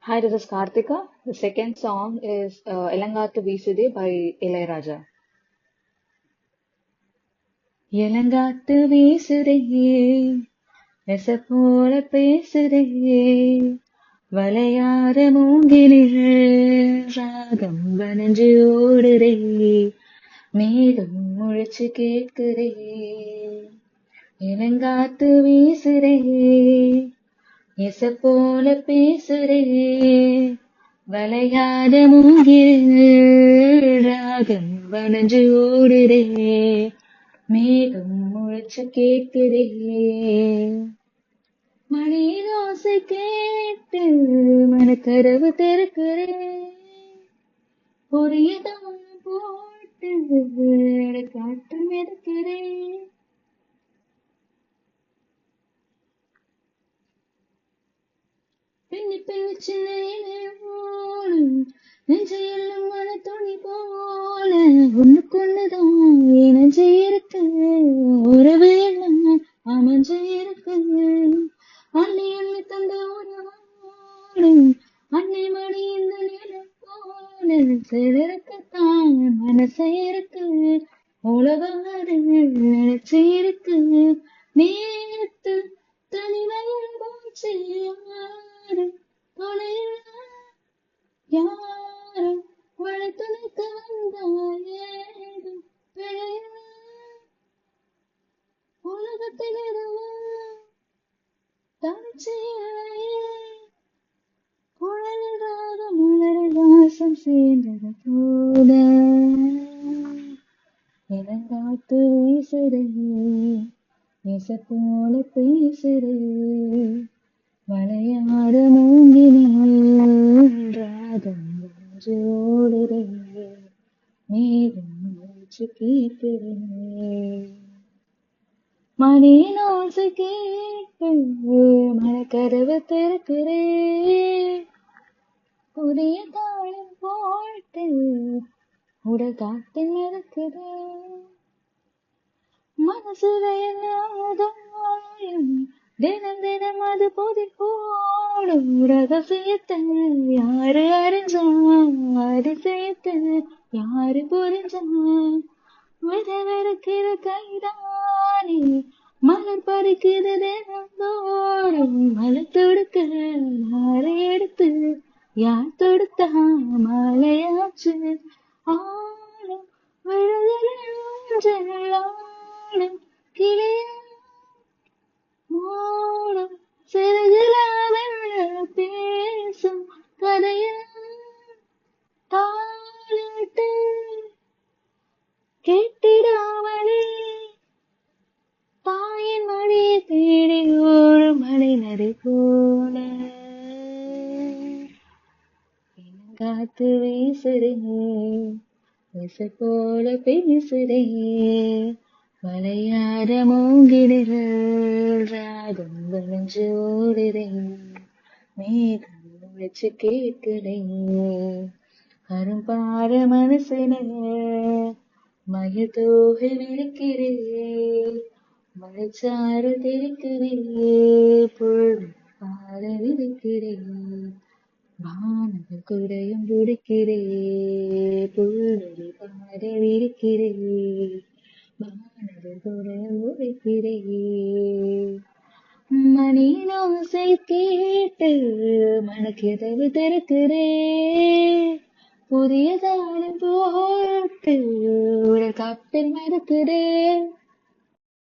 Hi, this is Karthika. The second song is Elangattu Veesude by Ilayaraja. எலங்காத்து வீசுதே எச போல பேசுதே வளையாத மூங்கிலில் ராகம் வனஞ்சு ஓடுதே மேகம் முழிச்சு கேட்குதே எலங்காத்து வீசுதே எச போல பேசுதே வளையாத மூங்கிலில் ராகம் வனஞ்சு ஓடுதே மேகம் முழிச்சு கேட்குதே மணியின் ஓசை கேட்டு மனக்கதவு திறக்கிறேன் புதிய தாளம் போட்டு காற்று மிதக்கிறேன் பின்னி பிடிச்சு ஓடும் நெஞ்சையெல்லாம் மன துணி போல ஒண்ணுக்குள்ளதான் இணைஞ்சு இருக்கு உறவு எல்லாம் அமைஞ்சு இருக்கு அள்ளி அள்ளி தந்த உறவோடும் அன்னை மணி இந்த நிலம் போல சிலருக்குத்தான் மனசு இருக்கு உலகம் அது நினைச்சு இருக்கு நேத்து தனிமையில் போச்சு யாரும் துணையில்லை யாரும் மழை துணைக்கு வந்தாயேதும் பிழையில்லை உலகத்தில் எதுவும் தனிச்சையில்லையே குழலில் ராகம் மலரில் வாசம் சேர்ந்தது போல இளங்காத்து வீசுதே இச போல பேசுதே வளையாத மூங்கிலில் ராகம் ஓடுதே மேகம் மூச்சு கேட்கிறேன் மணியின் ஓசை கேட்டு மனக்கதவு திறக்கிறேன் புதிய தாளம் போட்டு உடல் காட்டில் மிதக்கிறேன் மனசு வேலாதாயம் தினம் தினம் அது பொதி போடும் ரகசியத்தை யாரு அறிஞ்சா அதிசயத்தை யாரு புரிஞ்சா விதவிருக்கிற கைதானே மலர் பறிக்கிற தினம் தோறும் மலர் தொடுக்க நாரை எடுத்து யார் தொடுத்தா மாலையாச்சு ஆளும் விழுதலும் கிளிய மூடும் சிறுகிலாவில் பேசும் கதையில் தாளிட்டு கேட்டிடாமலே தாயின் மணியை தேடி ஒரு மலை நதி போல காத்து வீசுதே விச போல பேசுதே வளையாத மூங்கிலில் ராகம் வளைஞ்சு ஓடுதே மேகம் முழிச்சு கேட்குதே அரும்பாட மனசுல மயத்தோகை விரிக்கிறே மலைச்சாறு தெரிக்கிறே புல் பாட விரிக்கிறே வானவர் குடையும் பிடிக்கிறே புல்வெளி பாட விரிக்கிறே வானவர் குடையும் பிடிக்கிறே மணியின் ஓசை கேட்டு மனக்கதவு திறக்கிறே புதிய தாளம் போட்டு உடல் காப்பில் மறக்கிறே